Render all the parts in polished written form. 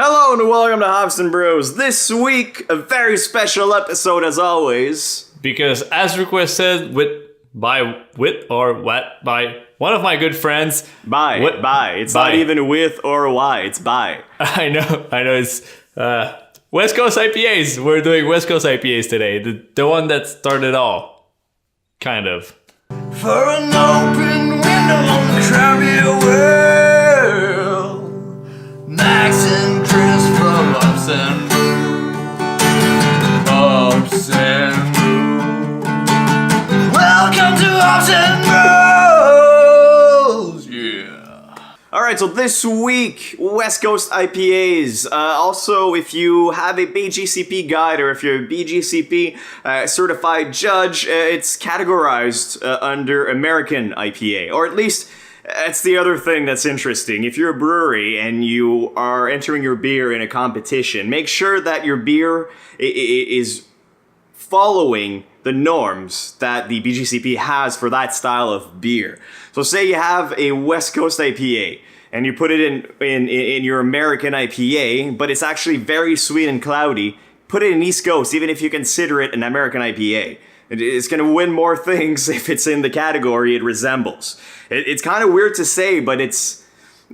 Hello and welcome to Hops and Brews. This week, a very special episode as always. Because as requested by one of my good friends. By. It's not even with or why, it's by. I know, it's West Coast IPAs. We're doing West Coast IPAs today. The one that started all. Kind of. For an open window on the crowded world, Max and Chris from Ups and Brew. Welcome to Ups and Brews. Yeah. Alright, so this week, West Coast IPAs. Also, if you have a BJCP guide or if you're a BJCP certified judge, it's categorized under American IPA, or at least that's the other thing that's interesting. If you're a brewery and you are entering your beer in a competition, make sure that your beer is following the norms that the BJCP has for that style of beer. So say you have a West Coast IPA and you put it in your American IPA, but it's actually very sweet and cloudy, put it in East Coast, even if you consider it an American IPA. It's going to win more things if it's in the category it resembles. It's kind of weird to say, but it's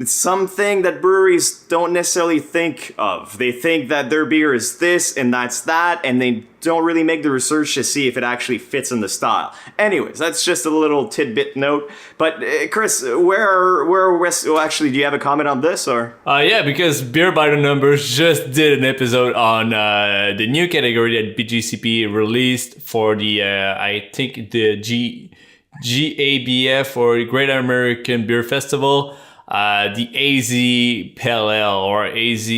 something that breweries don't necessarily think of. They think that their beer is this and that's that, and they don't really make the research to see if it actually fits in the style. Anyways, that's just a little tidbit note. But Chris, where West? Well, actually, do you have a comment on this or? Yeah, because Beer by the Numbers just did an episode on the new category that BJCP released for the I think the GABF or Great American Beer Festival. The AZ Pale Ale or AZ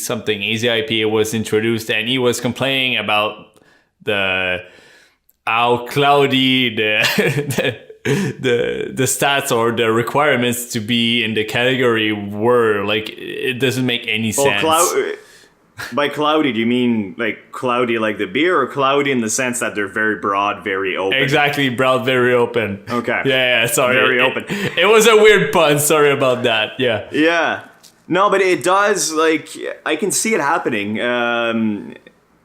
something, AZ IPA was introduced, and he was complaining about how cloudy the stats or the requirements to be in the category were. Like, it doesn't make any sense. By cloudy, do you mean like cloudy like the beer, or cloudy in the sense that they're very broad, very open? Exactly, broad, very open. Okay. Yeah, sorry. Very open. It was a weird pun. Sorry about that. Yeah. Yeah. No, but it does, like, I can see it happening.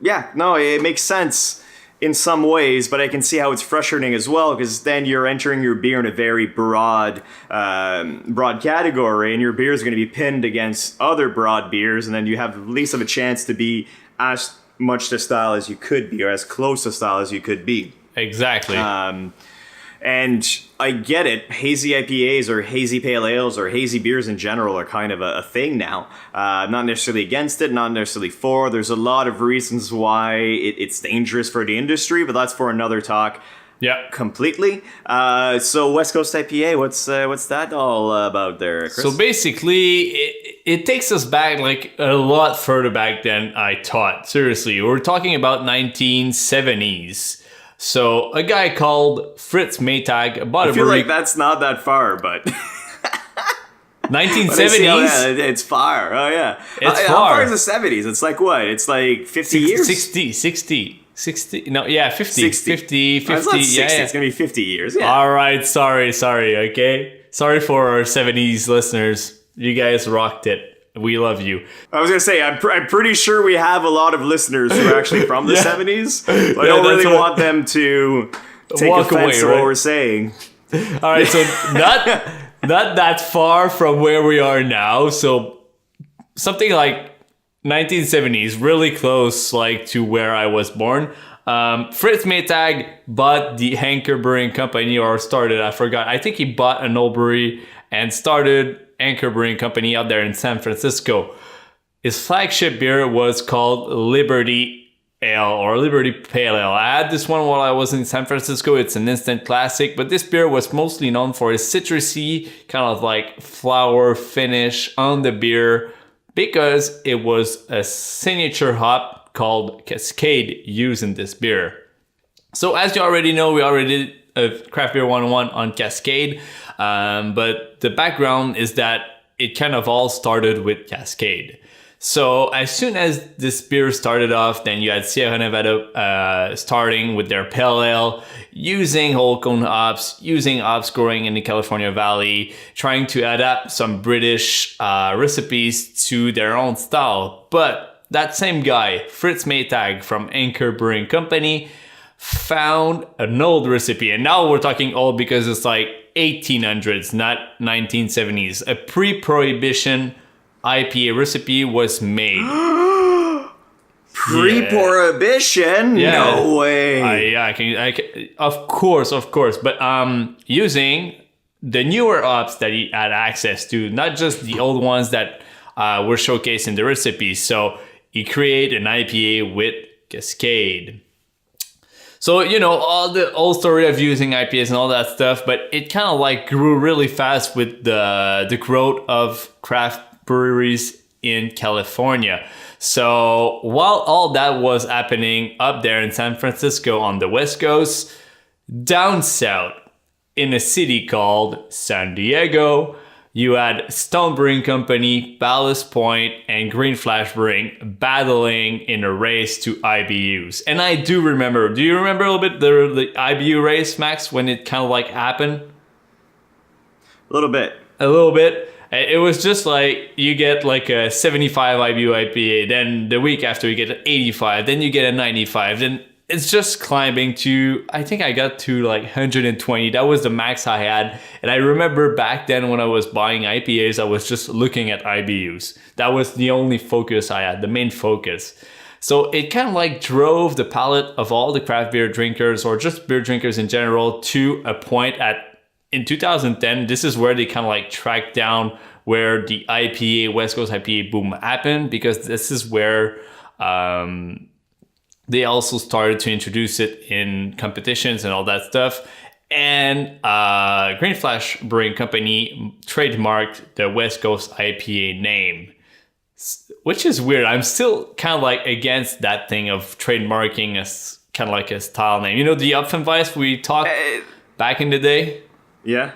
It makes sense in some ways, but I can see how it's frustrating as well, because then you're entering your beer in a very broad category, and your beer is going to be pinned against other broad beers, and then you have least of a chance to be as much to style as you could be, or as close to style as you could be. Exactly. And I get it. Hazy IPAs or hazy pale ales or hazy beers in general are kind of a thing now. Not necessarily against it, not necessarily for. There's a lot of reasons why it's dangerous for the industry, but that's for another talk. Yeah, completely. So West Coast IPA, what's that all about there, Chris? So basically, it takes us back like a lot further back than I thought. Seriously, we're talking about 1970s. So a guy called Fritz Maytag bought a brewery. I feel like that's not that far, but 1970s. It's far. Oh yeah, it's far. How far is the 70s? It's like what? It's like 50 years. 60. No, yeah, 50. 50. It's not 60. Yeah. It's gonna be 50 years. Yeah. All right. Sorry. Okay. Sorry for our 70s listeners. You guys rocked it. We love you. I was going to say, I'm pretty sure we have a lot of listeners who are actually from the 70s. So I don't really want them to take offense to what we're saying. All right, so not that far from where we are now. So something like 1970s, really close like to where I was born. Fritz Maytag bought the Anchor Brewing Company, or started, I forgot. I think he bought an old brewery and started Anchor Brewing Company out there in San Francisco. His flagship beer was called Liberty Ale or Liberty Pale Ale. I had this one while I was in San Francisco. It's an instant classic, but this beer was mostly known for its citrusy, kind of like flower finish on the beer, because it was a signature hop called Cascade used in this beer. So as you already know, we already did a Craft Beer 101 on Cascade. But the background is that it kind of all started with Cascade. So as soon as this beer started off, then you had Sierra Nevada starting with their pale ale, using whole cone hops, using hops growing in the California Valley, trying to adapt some British recipes to their own style. But that same guy, Fritz Maytag from Anchor Brewing Company, found an old recipe. And now we're talking old because it's like 1800s, not 1970s. A pre-prohibition IPA recipe was made. Pre-prohibition? Yeah. No way. I can, of course. But using the newer hops that he had access to, not just the old ones that were showcased in the recipe. So he created an IPA with Cascade. So, all the old story of using IPAs and all that stuff, but it kind of like grew really fast with the growth of craft breweries in California. So while all that was happening up there in San Francisco on the West Coast, down south in a city called San Diego, you had Stone Brewing Company, Ballast Point, and Green Flash Brewing battling in a race to IBUs. And I do remember, do you remember a little bit the IBU race, Max, when it kind of like happened? A little bit. A little bit. It was just like you get like a 75 IBU IPA, then the week after you get an 85, then you get a 95, then it's just climbing to, I think I got to like 120. That was the max I had. And I remember back then when I was buying IPAs, I was just looking at IBUs. That was the only focus I had, the main focus. So it kind of like drove the palate of all the craft beer drinkers or just beer drinkers in general to a point in 2010, this is where they kind of like tracked down where the IPA, West Coast IPA boom happened, because this is where they also started to introduce it in competitions and all that stuff. And Green Flash Brewing Company trademarked the West Coast IPA name, which is weird. I'm still kind of like against that thing of trademarking as kind of like a style name. The Apfelweiss we talked back in the day? Yeah.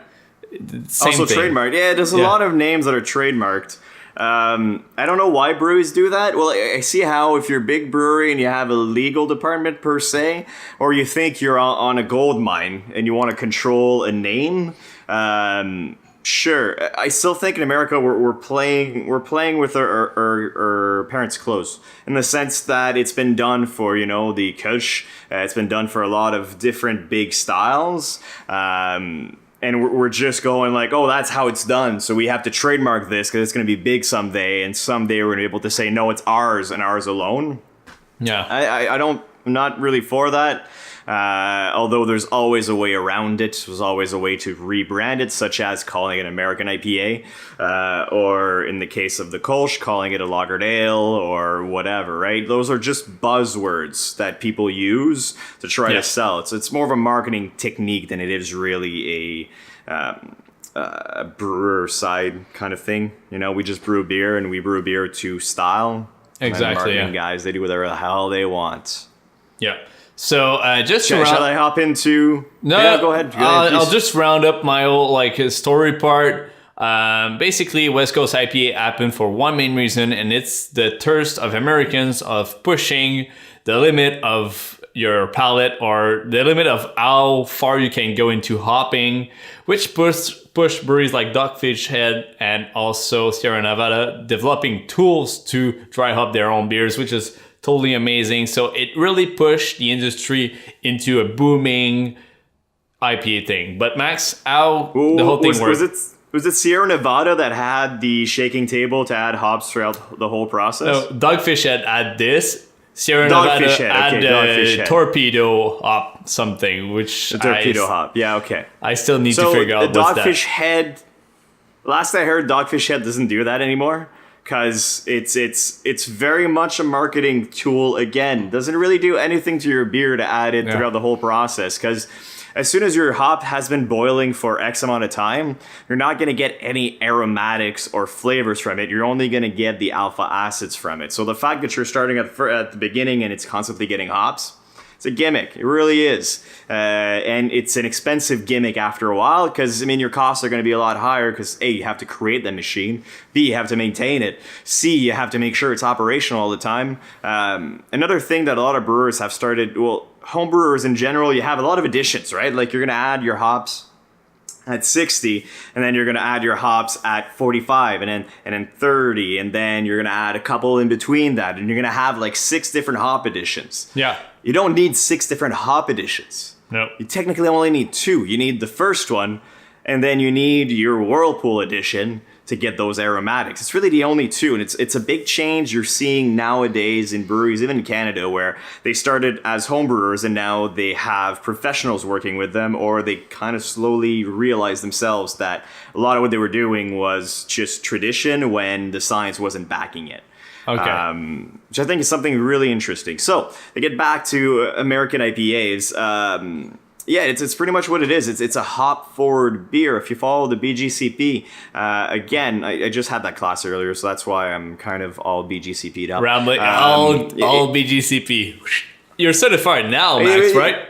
Same also thing. trademarked. Yeah, there's a lot of names that are trademarked. I don't know why breweries do that. Well, I see how if you're a big brewery and you have a legal department per se, or you think you're on a gold mine and you want to control a name, sure. I still think in America we're playing with our parents' clothes, in the sense that it's been done for the Kush. It's been done for a lot of different big styles. And we're just going like, oh, that's how it's done. So we have to trademark this because it's going to be big someday. And someday we're going to be able to say, no, it's ours and ours alone. Yeah. I'm not really for that. Although there's always a way around it. There's always a way to rebrand it, such as calling it American IPA, or in the case of the Kolsch, calling it a lagered ale or whatever, right? Those are just buzzwords that people use to try to sell. It's more of a marketing technique than it is really a brewer side kind of thing. We just brew beer and we brew beer to style. Exactly. And the marketing guys, they do whatever the hell they want. Yeah. So shall I hop into? No, yeah, go ahead. I'll just round up my old story part. Basically, West Coast IPA happened for one main reason, and it's the thirst of Americans of pushing the limit of your palate or the limit of how far you can go into hopping, which pushed breweries like Dogfish Head and also Sierra Nevada developing tools to dry hop their own beers, which is totally amazing. So it really pushed the industry into a booming IPA thing. But Max, how the whole thing worked? Was it Sierra Nevada that had the shaking table to add hops throughout the whole process? No, Dogfish Head had this. Sierra Nevada had torpedo hop something, which the torpedo hop. Yeah, okay. I still need to figure out what's that. Dogfish Head. Last I heard, Dogfish Head doesn't do that anymore. Because it's very much a marketing tool. Again, doesn't really do anything to your beer to add it throughout the whole process. Because as soon as your hop has been boiling for X amount of time, you're not going to get any aromatics or flavors from it. You're only going to get the alpha acids from it. So the fact that you're starting at the beginning and it's constantly getting hops, It's a gimmick. It really is. And it's an expensive gimmick after a while because, I mean, your costs are going to be a lot higher because, A, you have to create the machine. B, you have to maintain it. C, you have to make sure it's operational all the time. Another thing that a lot of brewers have started, well, home brewers in general, you have a lot of additions, right? Like you're going to add your hops at 60, and then you're going to add your hops at 45, and then 30, and then you're going to add a couple in between that, and you're going to have like 6 different hop additions. Yeah. You don't need 6 different hop additions. No. You technically only need 2. You need the first one, and then you need your Whirlpool edition to get those aromatics. It's really the only 2, and it's a big change you're seeing nowadays in breweries, even in Canada, where they started as home brewers and now they have professionals working with them, or they kind of slowly realize themselves that a lot of what they were doing was just tradition when the science wasn't backing it. Okay. Which I think is something really interesting. So, to get back to American IPAs, yeah, it's pretty much what it is. It's a hop-forward beer. If you follow the BJCP, again, I just had that class earlier, so that's why I'm kind of all BJCP'd up. Rambling, all BJCP. You're certified now, Max, right?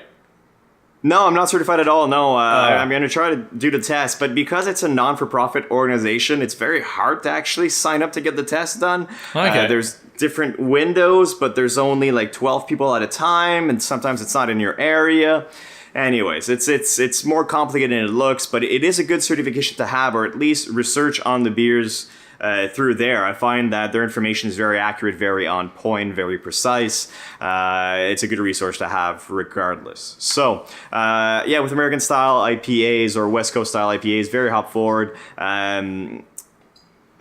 No, I'm not certified at all. No, I'm going to try to do the test, but because it's a non-for-profit organization, it's very hard to actually sign up to get the test done. Okay. There's different windows, but there's only like 12 people at a time, and sometimes it's not in your area. Anyways, it's more complicated than it looks, but it is a good certification to have, or at least research on the beers through there. I find that their information is very accurate, very on point, very precise. It's a good resource to have regardless. So, yeah, with American style IPAs or West Coast style IPAs, very hop forward.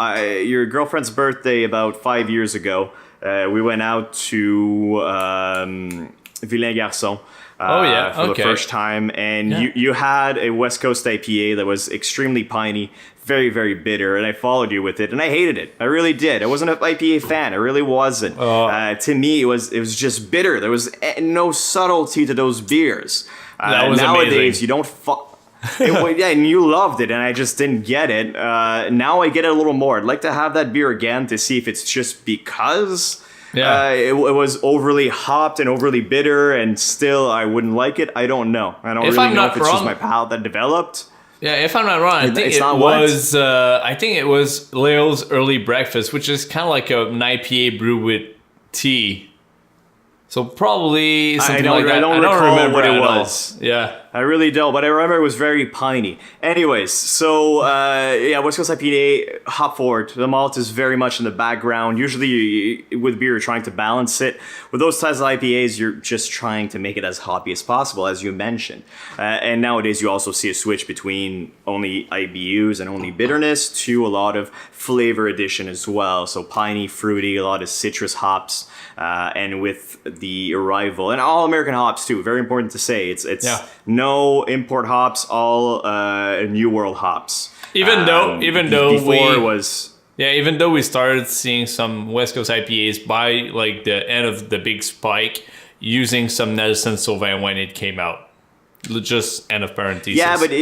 Your girlfriend's birthday about 5 years ago, we went out to Villain Garçon. For the first time, and you had a West Coast IPA that was extremely piney, very, very bitter, and I followed you with it, and I hated it. I really did. I wasn't an IPA fan. I really wasn't. To me, it was just bitter. There was no subtlety to those beers. That was nowadays, amazing. you don't. Yeah, and you loved it, and I just didn't get it. Now I get it a little more. I'd like to have that beer again to see if it's just because. Yeah. It was overly hopped and overly bitter, and still I wouldn't like it. I don't know. I don't really know if it's just my palate that developed. Yeah, if I'm not wrong, I think it was Leo's Early Breakfast, which is kind of like an IPA brewed with tea. So probably something like that. I don't remember what it was. Yeah. I really don't, but I remember it was very piney. Anyways, so yeah, West Coast IPA, hop forward. The malt is very much in the background. Usually with beer, you're trying to balance it. With those types of IPAs, you're just trying to make it as hoppy as possible, as you mentioned. And nowadays, you also see a switch between only IBUs and only bitterness to a lot of flavor addition as well. So piney, fruity, a lot of citrus hops. And with the arrival, and all American hops too, very important to say, it's no import hops, all New World hops. Even though even though we started seeing some West Coast IPAs by like the end of the big spike, using some Nelson Sauvin when it came out, just end of parentheses. Yeah, but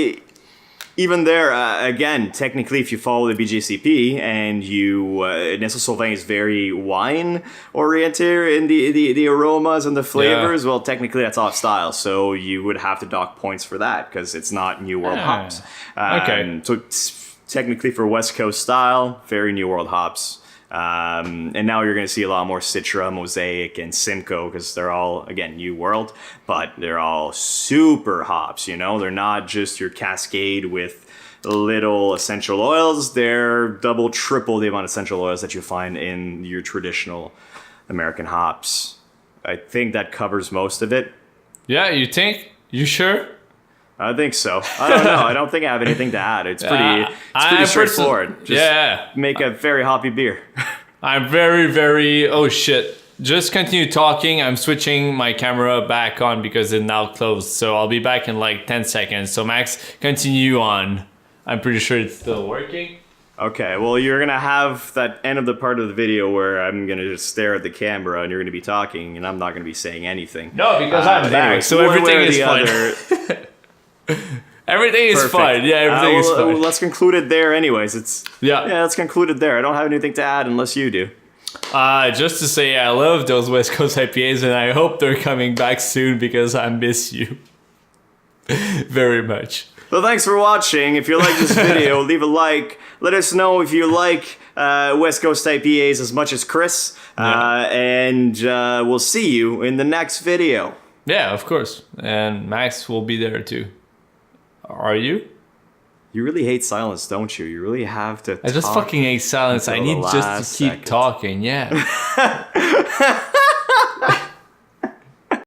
even there, again, technically, if you follow the BJCP and you, Nelson Sauvin is very wine-oriented in the aromas and the flavors, well, technically that's off style, so you would have to dock points for that because it's not New World hops. So technically for West Coast style, very New World hops. And now you're going to see a lot more Citra, Mosaic, and Simcoe because they're all, again, New World, but they're all super hops, you know? They're not just your Cascade with little essential oils. They're double, triple the amount of essential oils that you find in your traditional American hops. I think that covers most of it. Yeah, you think? You sure? I think so. I don't know. I don't think I have anything to add. It's pretty straightforward. Just make a very hoppy beer. I'm very, very... Oh, shit. Just continue talking. I'm switching my camera back on because it's now closed. So I'll be back in like 10 seconds. So Max, continue on. I'm pretty sure it's still working. Okay, well, you're going to have that end of the part of the video where I'm going to just stare at the camera and you're going to be talking and I'm not going to be saying anything. No, because I'm back. Anyway, so everything is fine. Everything is fine. Yeah, everything is fine. Let's conclude it there anyways. Let's conclude it there. I don't have anything to add unless you do. Just to say, I love those West Coast IPAs, and I hope they're coming back soon because I miss you very much. Well, thanks for watching. If you like this video, leave a like. Let us know if you like West Coast IPAs as much as Chris. And we'll see you in the next video. Yeah, of course. And Max will be there too. Are you? You really hate silence, don't you? You really have to I just fucking hate silence. I until the need just last to keep second. talking, yeah.